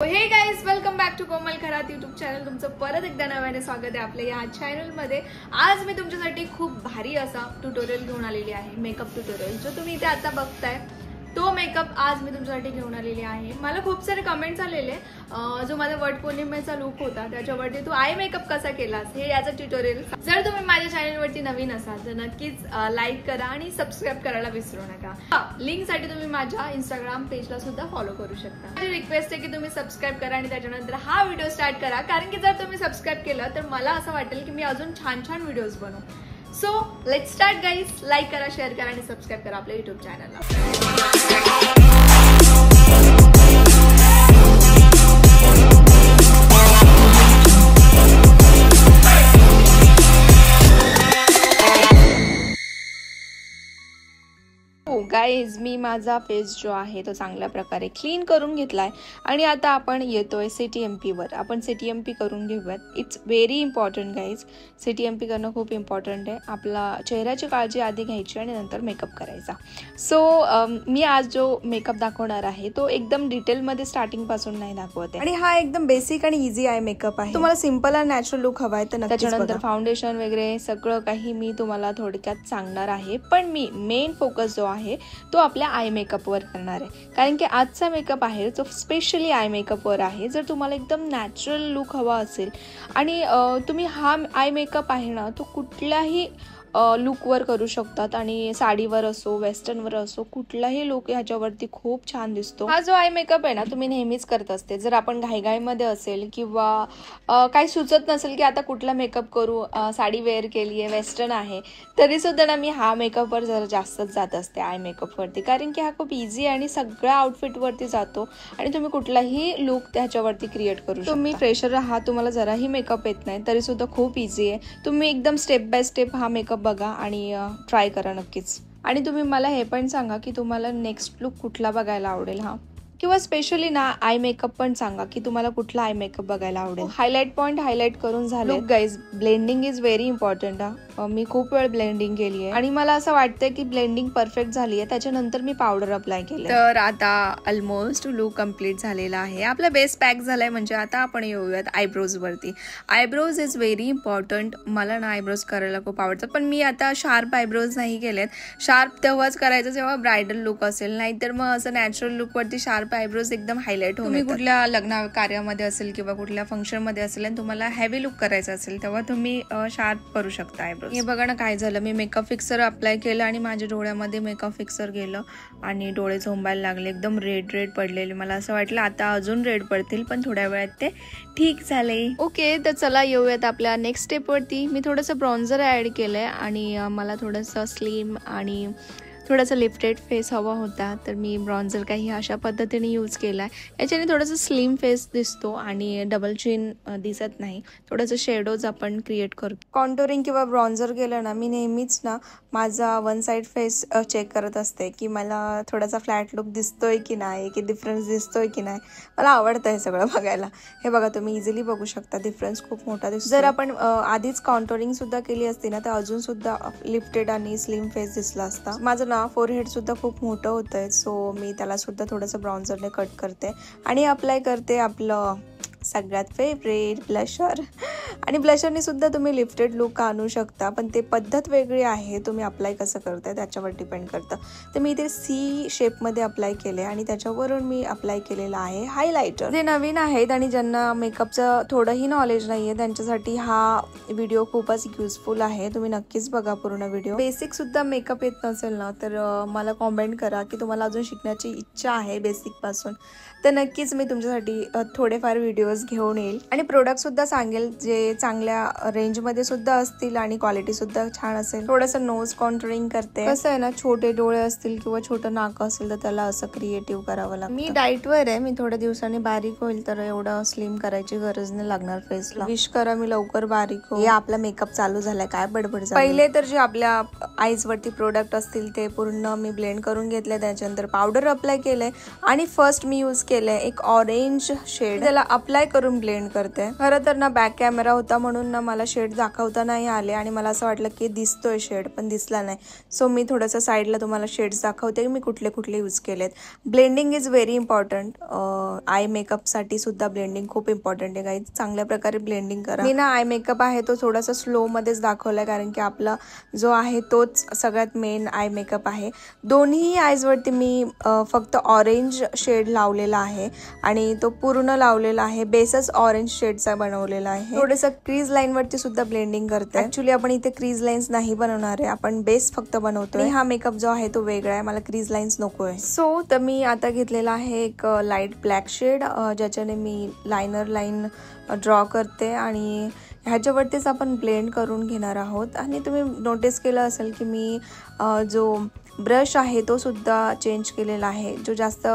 हे guys, welcome back to Komal Kharat YouTube channel. तुमचं परत एकदा नव्याने स्वागत आहे आपल्या या चॅनलमध्ये. आज मी तुमच्यासाठी खूप भारी असा ट्युटोरियल घेऊन आलेली आहे, मेकअप ट्युटोरियल. जो तुम्ही इथे आता बघताय तो मेकअप आज मी तुमच्यासाठी घेऊन आलेली आहे. मला खूप सारे कमेंट्स आलेले, जो माझा वटपौर्णिमेचा लुक होता त्याच्यावरती तू आय मेकअप कसा केलास, हे याचं ट्युटोरियल. जर तुम्ही माझ्या चॅनलवरती नवीन असाल तर नक्कीच लाईक करा आणि सबस्क्राईब करायला विसरू नका. लिंक साठी तुम्ही माझ्या इंस्टाग्राम पेजला सुद्धा फॉलो करू शकता. माझी रिक्वेस्ट आहे की तुम्ही सबस्क्राईब करा आणि त्याच्यानंतर हा व्हिडिओ स्टार्ट करा, कारण की जर तुम्ही सबस्क्राईब केलं तर मला असं वाटेल की मी अजून छान छान व्हिडिओज बनवू. So let's start guys. Like करा, शेअर करा आणि सबस्क्राईब करा आपल्या युट्यूब चॅनलला. गाईज, मी माझा फेस जो आहे तो चांगल्या प्रकारे क्लीन करून घेतलाय आणि आता आपण येतोय CTMP वर. आपण CTMP करून घेऊयात. It's very important guys. CTMP करणं खूप इम्पॉर्टंट आहे. आपला चेहऱ्याची काळजी आधी घ्यायची आणि नंतर मेकअप करायचा. सो मी आज जो मेकअप दाखवणार आहे तो एकदम डिटेलमध्ये स्टार्टिंग पासून नाही दाखवत आहे आणि हा एकदम बेसिक आणि इझी आय मेकअप आहे. तुम्हाला सिंपल आणि नॅचरल लुक हवाय तर त्याच्यानंतर फाउंडेशन वगैरे सगळं काही मी तुम्हाला थोडक्यात सांगणार आहे. पण मी मेन फोकस जो आहे तो आपल्या आय मेकअप वर करणार आहे, कारण की आजचा मेकअप आहे तो स्पेशली आय मेकअप वर आहे. जर तुम्हाला एकदम नॅचरल लुक हवा असेल आणि तुम्ही हा आय मेकअप आहे ना तो कुठल्याही लुकवर करू शकतात आणि साडीवर असो, वेस्टर्नवर असो, कुठलाही लुक ह्याच्यावरती खूप छान दिसतो. हा जो आय मेकअप आहे ना तुम्ही नेहमीच करत असते. जर आपण घाईघाईमध्ये असेल किंवा काही सुचत नसेल की आता कुठला मेकअप करू, साडी वेअर केली आहे, वेस्टर्न आहे, तरी सुद्धा ना मी हा मेकअपवर जरा जास्तच जात असते आय मेकअपवरती, कारण की हा खूप इझी आणि सगळ्या आउटफिटवरती जातो आणि तुम्ही कुठलाही लुक त्याच्यावरती क्रिएट करू शकता. तुम्ही फ्रेशर आहात, तुम्हाला जराही मेकअप येत नाही तरी सुद्धा खूप इझी आहे. तुम्ही एकदम स्टेप बाय स्टेप हा मेकअप बघा आणि ट्राय करा नक्कीच. आणि तुम्ही मला हे पण सांगा की तुम्हाला नेक्स्ट लुक कुठला बघायला आवडेल, हा किंवा स्पेशली ना आय मेकअप पण सांगा की तुम्हाला कुठला आय मेकअप बघायला आवडेल. हायलाइट पॉइंट हायलाइट करून झाले guys. Blending is very important. मी खूप वेळ ब्लेंडिंग केली आहे आणि मला असं वाटतंय की ब्लेंडिंग परफेक्ट झाली आहे. त्याच्यानंतर मी पावडर अप्लाय केली. तर आता ऑलमोस्ट लुक कम्प्लीट झालेला आहे. आपला बेस पॅक झालाय. म्हणजे आता आपण येऊयात आयब्रोज वरती. Eyebrows is very important. मला ना आयब्रोज करायला खूप आवडतं, पण मी आता शार्प आयब्रोज नाही केलेत. शार्प तेव्हाच करायचं जेव्हा ब्रायडल लुक असेल, नाहीतर मग असं नॅचरल लुक वरती शार्प आयब्रोज एकदम हायलाइट होऊन. तुम्ही कुठल्या लग्न कार्यामध्ये असेल किंवा कुठल्या फंक्शन मध्ये असेल आणि तुम्हाला हेवी लुक करायचं असेल तेव्हा तुम्ही शार्प करू शकता आयब्रोज. हे बघा ना काय झालं, मी मेकअप फिक्सर अप्लाय केलं आणि माझ्या डोळ्यामध्ये मेकअप फिक्सर गेलं आणि डोळे झोंबायला लागले, एकदम रेड रेड पडलेले. मला असं वाटलं आता अजून रेड पडतील, पण थोड्या वेळात ते ठीक झाले. ओके, तर चला येऊयात आपल्या नेक्स्ट स्टेप वरती. मी थोडंसं ब्रॉन्झर ऍड केलंय आणि मला थोडंसं स्लिम आणि थोडासा लिफ्टेड फेस हवा होता, तर मी ब्रॉन्झर काही अशा पद्धतीने यूज केला आहे. याच्याने थोडंसं स्लिम फेस दिसतो आणि डबल चिन दिसत नाही. थोडंसं शेडोज आपण क्रिएट करतो. कॉन्टोरिंग किंवा ब्रॉन्झर केलं ना मी नेहमीच ना माझा वन साईड फेस चेक करत असते की मला थोडासा फ्लॅट लुक दिसतोय की नाही, की डिफरन्स दिसतोय की नाही. मला आवडतं हे सगळं बघायला. हे बघा तुम्ही इझिली बघू शकता डिफरन्स खूप मोठा दिसतो. जर आपण आधीच कॉन्टोरिंग सुद्धा केली असती ना तर अजून सुद्धा लिफ्टेड आणि स्लिम फेस दिसला असता. माझं फोरहेड सुद्धा खूप मोठं होतंय, सो मी त्याला सुद्धा थोडंसं ब्रॉन्झरने कट करते आणि अप्लाय करते आपलं सगळ्यात फेवरेट ब्लशर. आणि ब्लशरने सुद्धा तुम्ही लिफ्टेड लुक आणू शकता, पण ते पद्धत वेगळी आहे. तुम्ही अप्लाय कसं करताय त्याच्यावर डिपेंड करतं. तर मी इथे C शेपमध्ये अप्लाय केले आणि त्याच्यावरून मी अप्लाय केलेलं आहे हायलायटर. जे नवीन आहेत आणि ज्यांना मेकअपचं थोडंही नॉलेज नाही आहे त्यांच्यासाठी हा व्हिडिओ खूपच युजफुल आहे. तुम्ही नक्कीच बघा पूर्ण व्हिडिओ. बेसिक सुद्धा मेकअप येत नसेल ना तर मला कॉमेंट करा की तुम्हाला अजून शिकण्याची इच्छा आहे बेसिक पासून, तर नक्कीच मी तुमच्यासाठी थोडेफार व्हिडिओज घेऊन येईल आणि प्रोडक्ट सुद्धा सांगेल जे चांगल्या रेंजमध्ये सुद्धा असतील आणि क्वालिटी सुद्धा छान असेल. थोडंसं नोज कॉन्टोरिंग करते. कसं आहे ना, छोटे डोळे असतील किंवा छोटं नाक असेल तर त्याला असं क्रिएटिव्ह करावं लागतं. मी डाएटवर आहे. मी थोड्या दिवसांनी बारीक होईल, तर एवढं स्लिम करायची गरज नाही लागणार फेसला. विश करा मी लवकर बारीक हो. आपला मेकअप चालू झालाय. काय बडबड झाली. पहिले तर जे आपल्या आईज वरती प्रोडक्ट असतील ते पूर्ण मी ब्लेंड करून घेतले. त्याच्यानंतर पावडर अप्लाय केलंय आणि फर्स्ट मी यूज केलंय एक ऑरेंज शेड. त्याला अप्लाय करून ब्लेंड करते. खरं तर ना बॅक कॅमेरा होता म्हणून ना मला शेड दाखवता नाही आले आणि मला असं वाटलं की दिसतोय शेड पण दिसला नाही. सो मी थोडंसं साईडला तुम्हाला शेड्स दाखवते मी कुठले कुठले यूज केलेत. Blending is very important. Eye मेकअपसाठी सुद्धा ब्लेंडिंग खूप इम्पॉर्टंट आहे गाईज. चांगल्या प्रकारे ब्लेंडिंग करा. मी ना आय मेकअप आहे तो थोडासा स्लोमध्येच दाखवला आहे कारण की आपला जो आहे तोच सगळ्यात मेन आय मेकअप आहे. दोन्ही आयजवरती मी फक्त ऑरेंज शेड लावलेला आहे आणि तो पूर्ण लावलेला आहे. बेसच ऑरेंज शेडचा बनवलेला आहे. थोडंसं क्रीज लाईन वरती सुद्धा ब्लेंडिंग करते. ऍक्च्युली आपण इथे क्रीज लाईन्स नाही बनवणार आहे, आपण बेस फक्त बनवतोय. हा मेकअप जो आहे तो वेगळा आहे, मला क्रीज लाईन्स नको आहे. सो तर मी आता घेतलेला आहे एक लाईट ब्लॅक शेड ज्याच्याने मी लाईनर लाईन ड्रॉ करते आणि ह्याच्यावरतीच आपण ब्लेंड करून घेणार आहोत. आणि तुम्ही नोटीस केलं असेल की मी जो ब्रश आहे तो सुद्धा चेंज केलेला आहे. जो जास्त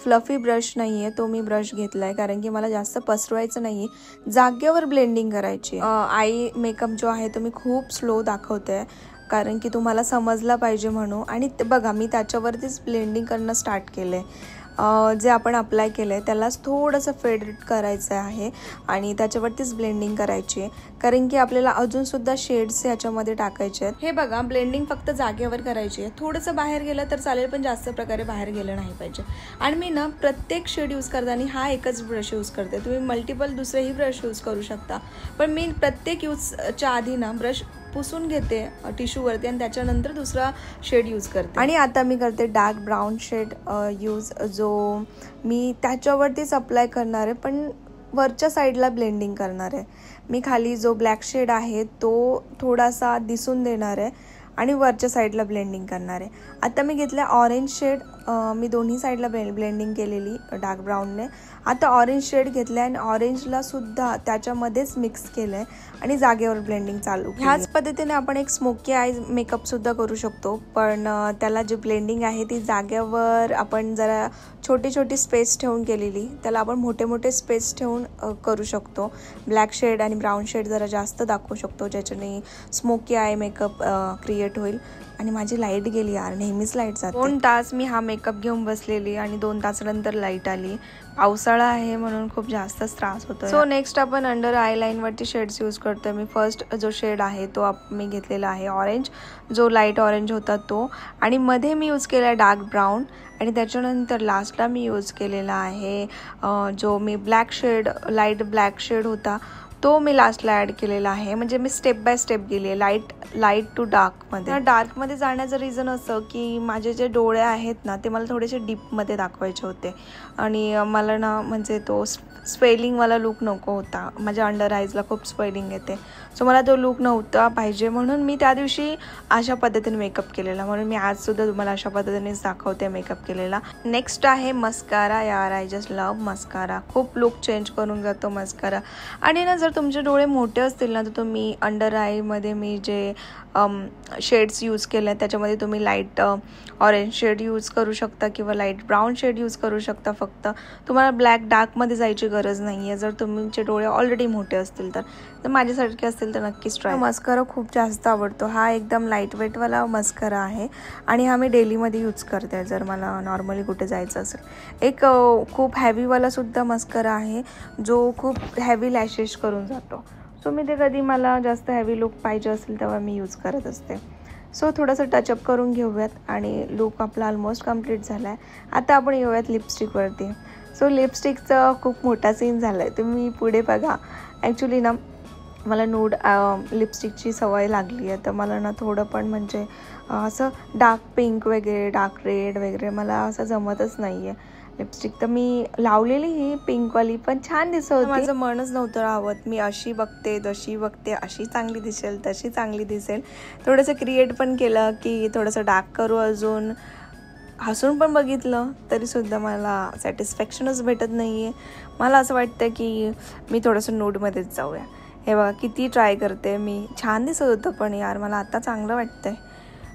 फ्लफी ब्रश नाही आहे तो मी ब्रश घेतला आहे कारण की मला जास्त पसरवायचं नाही आहे, जागेवर ब्लेंडिंग करायची. आय मेकअप जो आहे तो मी खूप स्लो दाखवते कारण की तुम्हाला समजला पाहिजे म्हणून. आणि बघा मी त्याच्यावरतीच ब्लेंडिंग करणं स्टार्ट केलं आहे. जे आपण अप्लाय केलं आहे त्यालाच थोडंसं फेड करायचं आहे आणि त्याच्यावरतीच ब्लेंडिंग करायची आहे कारण की आपल्याला अजूनसुद्धा शेड्स याच्यामध्ये टाकायचे आहेत. हे बघा ब्लेंडिंग फक्त जागेवर करायची आहे. थोडंसं बाहेर गेलं तर चालेल पण जास्त प्रकारे बाहेर गेलं नाही पाहिजे. आणि मी ना प्रत्येक शेड यूज करताना हा एकच ब्रश यूज करते. तुम्ही मल्टिपल दुसरेही ब्रश यूज करू शकता पण मी प्रत्येक यूजच्या आधी ना ब्रश पुसून घेते टिश्यूवरती आणि त्याच्यानंतर दुसरा शेड यूज करते. आणि आता मी करते डार्क ब्राऊन शेड यूज, जो मी त्याच्यावरतीच अप्लाय करणार आहे पण वरच्या साईडला ब्लेंडिंग करणार आहे. मी खाली जो ब्लॅक शेड आहे तो थोडासा दिसून देणार आहे आणि वरच्या साईडला ब्लेंडिंग करणार आहे. आता मी घेतलं ऑरेंज शेड, मी दोन्ही साईडला ब्लेंडिंग केलेली डार्क ब्राऊनने. आता ऑरेंज शेड घेतलं आहे आणि ऑरेंजला सुद्धा त्याच्यामध्येच मिक्स केलं आहे आणि जागेवर ब्लेंडिंग चालू. ह्याच पद्धतीने आपण एक स्मोकी आय मेकअपसुद्धा करू शकतो पण त्याला जी ब्लेंडिंग आहे ती जागेवर आपण जरा छोटी छोटी स्पेस ठेवून केलेली, त्याला आपण मोठे मोठे स्पेस ठेवून करू शकतो. ब्लॅक शेड आणि ब्राऊन शेड जरा जास्त दाखवू शकतो ज्याच्याने स्मोकी आय मेकअप क्रिएट होईल. आणि माझी लाईट गेली यार, नेहमीच लाईट जाते. 2 तास मी हा मेकअप घेऊन बसलेली आणि 2 तासानंतर लाईट आली. पावसाळा आहे म्हणून खूप जास्तच त्रास होतो. सो नेक्स्ट आपण अंडर आय लाईनवरती शेड्स यूज करतोय. मी फर्स्ट जो शेड आहे तो मी घेतलेला आहे ऑरेंज, जो लाईट ऑरेंज होता तो. आणि मध्ये मी यूज केला डार्क ब्राऊन आणि त्याच्यानंतर लास्टला मी यूज केलेला आहे जो मी black shade, light black shade होता तो मी लास्टला ॲड केलेला आहे. म्हणजे मी स्टेप बाय स्टेप गेली आहे लाईट टू डार्कमध्ये. डार्कमध्ये जाण्याचं रिझन असं की माझे जे डोळे आहेत ना ते मला थोडेसे डीपमध्ये दाखवायचे होते आणि मला ना म्हणजे तो स्पेलिंगवाला लुक नको होता. माझ्या अंडर आईजला खूप स्पेलिंग येते, सो मला तो लुक नव्हता पाहिजे म्हणून मी त्या दिवशी अशा पद्धतीने मेकअप केलेला. म्हणून मी आजसुद्धा तुम्हाला अशा पद्धतीनेच दाखवते मेकअप केलेला. नेक्स्ट आहे मस्कारा. यार आय जस्ट लव्ह मस्कारा. खूप लुक चेंज करून जातो मस्कारा. आणि ना जर तुमचे डोळे मोठे असतील ना तर तुम्ही अंडर आयमध्ये मी जे शेड्स यूज केले त्याच्यामध्ये तुम्ही लाईट ऑरेंज शेड यूज करू शकता किंवा लाईट ब्राऊन शेड यूज करू शकता. फक्त तुम्हाला ब्लॅक डार्कमध्ये जायची गरज नाही आहे जर तुमचे डोळे ऑलरेडी मोठे असतील तर माझ्यासारखे असतील तर नक्कीच ट्राय. मस्कारा खूप जास्त आवडतो. हा एकदम लाईट वेटवाला मस्कारा आहे आणि हा मी डेलीमध्ये यूज करते जर मला नॉर्मली कुठे जायचं असेल. एक खूप हॅवीवाला सुद्धा मस्कारा आहे जो खूप हॅवी लॅशेस करून जातो. सो मी ते कधी मला जास्त हॅवी लुक पाहिजे असेल तेव्हा मी यूज करत असते. सो थोडंसं टचअप करून घेऊयात आणि लुक आपला ऑलमोस्ट कंप्लीट झाला आहे. आता आपण येऊयात लिपस्टिकवरती. सो लिपस्टिकचा खूप मोठा सीन झाला आहे, तुम्ही पुढे बघा. ॲक्च्युली ना मला नूड लिपस्टिकची सवय लागली आहे तर मला ना थोडं पण म्हणजे असं डार्क पिंक वगैरे डार्क रेड वगैरे मला असं जमतच नाही आहे. लिपस्टिक तर मी लावलेली ही पिंकवाली पण छान दिसत होती. माझं मनच नव्हतं राहत. मी अशी बघते तशी बघते, अशी चांगली दिसेल तशी चांगली दिसेल. थोडंसं क्रिएट पण केलं की थोडंसं डार्क करू अजून. हसून पण बघितलं तरीसुद्धा मला सॅटिस्फॅक्शनच भेटत नाही आहे. मला असं वाटतं की मी थोडंसं नूडमध्येच जाऊया. हे बघा किती ट्राय करते मी. छान दिसत होतं पण यार मला आता चांगलं वाटतंय.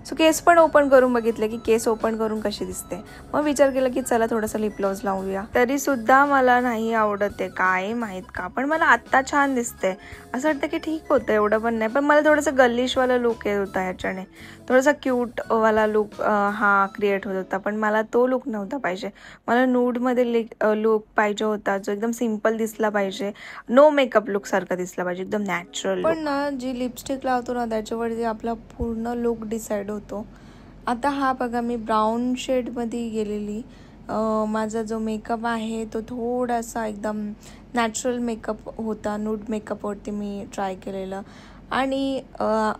सो केस पण ओपन करून बघितले की केस ओपन करून कशी दिसते. मग विचार केला की चला थोडंसं लिप ग्लॉस लावूया. तरी सुद्धा मला नाही आवडत आहे, काय माहीत का. पण मला आत्ता छान दिसते, असं वाटतं की ठीक होतं, एवढं पण नाही. पण मला थोडंसं गर्लिशवाला लुक येत होता ह्याच्याने, थोडासा क्यूटवाला लुक हा क्रिएट होत होता. पण मला तो लुक नव्हता पाहिजे. मला नूडमध्ये लुक पाहिजे होता, जो एकदम सिम्पल दिसला पाहिजे, नो मेकअप लुक सारखा दिसला पाहिजे, एकदम नॅचरल. पण ना जी लिपस्टिक लावतो ना त्याच्यावरती आपला पूर्ण लुक डिसाईड होतो. आता हा बघा मी ब्राऊन शेडमध्ये गेलेली. माझा जो मेकअप आहे तो थोडासा एकदम नॅचरल मेकअप होता, नूड मेकअपवरती मी ट्राय केलेलं. आणि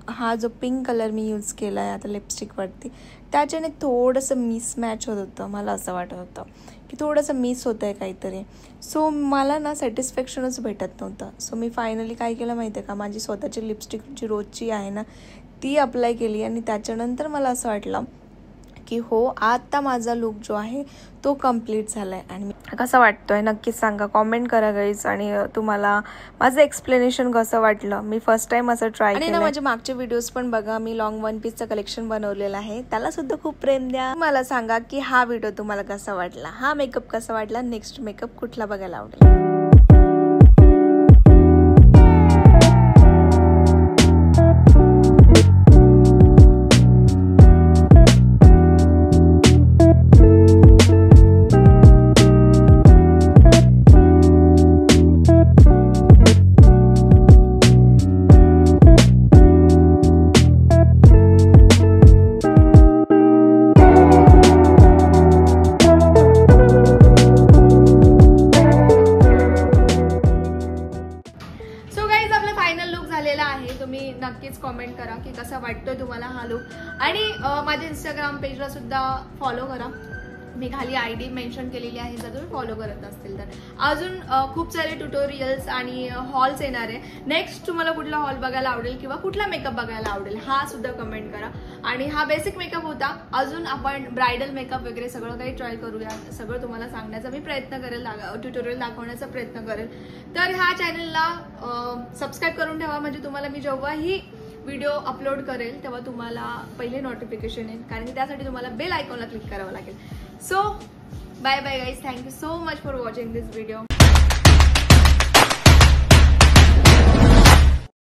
हा जो पिंक कलर मी यूज केला आहे आता लिपस्टिकवरती, त्याच्याने थोडंसं मिसमॅच होत होतं. मला असं वाटत होतं की थोडंसं मिस होतं आहे काहीतरी. सो मला ना सॅटिस्फॅक्शनच भेटत नव्हतं. सो मी फायनली काय केलं माहिती आहे का, माझी स्वतःची लिपस्टिक जी रोजची आहे ना ती अप्लाय केली. आणि त्याच्यानंतर मला असं वाटलं की हो, आता माझा लुक जो आहे तो कम्प्लीट झाला आहे. आणि कसं वाटतोय नक्कीच सांगा, कॉमेंट करा गाईज. आणि तुम्हाला माझं एक्सप्लेनेशन कसं वाटलं, मी फर्स्ट टाइम असं ट्राय केलं. आणि ना माझे मागचे व्हिडिओज पण बघा, मी लॉंग वन पीसचं कलेक्शन बनवलेलं आहे, त्याला सुद्धा खूप प्रेम द्या. मला सांगा की हा व्हिडिओ तुम्हाला कसा वाटला, हा मेकअप कसा वाटला, नेक्स्ट मेकअप कुठला बघायला आवडेल. तुम्ही नक्कीच कमेंट करा की कसा वाटतोय तुम्हाला हा लुक. आणि माझ्या इंस्टाग्राम पेजला सुद्धा फॉलो करा, मी खाली ID मेन्शन केलेली आहे जर तुम्ही फॉलो करत असतील तर. अजून खूप सारे ट्युटोरियल्स आणि हॉल्स येणार आहे. नेक्स्ट तुम्हाला कुठला हॉल बघायला आवडेल किंवा कुठला मेकअप बघायला आवडेल हा सुद्धा कमेंट करा. आणि हा बेसिक मेकअप होता, अजून आपण ब्रायडल मेकअप वगैरे सगळं काही ट्राय करूया, सगळं तुम्हाला सांगण्याचा मी प्रयत्न करेल, ट्युटोरियल दाखवण्याचा प्रयत्न करेल. तर ह्या चॅनलला सबस्क्राईब करून ठेवा, म्हणजे तुम्हाला मी जेव्हाही व्हिडिओ अपलोड करेल तेव्हा तुम्हाला पहिले नोटिफिकेशन येईल, कारण की त्यासाठी तुम्हाला बेल आयकॉनला क्लिक करावं लागेल. So bye bye guys, thank you so much for watching this video.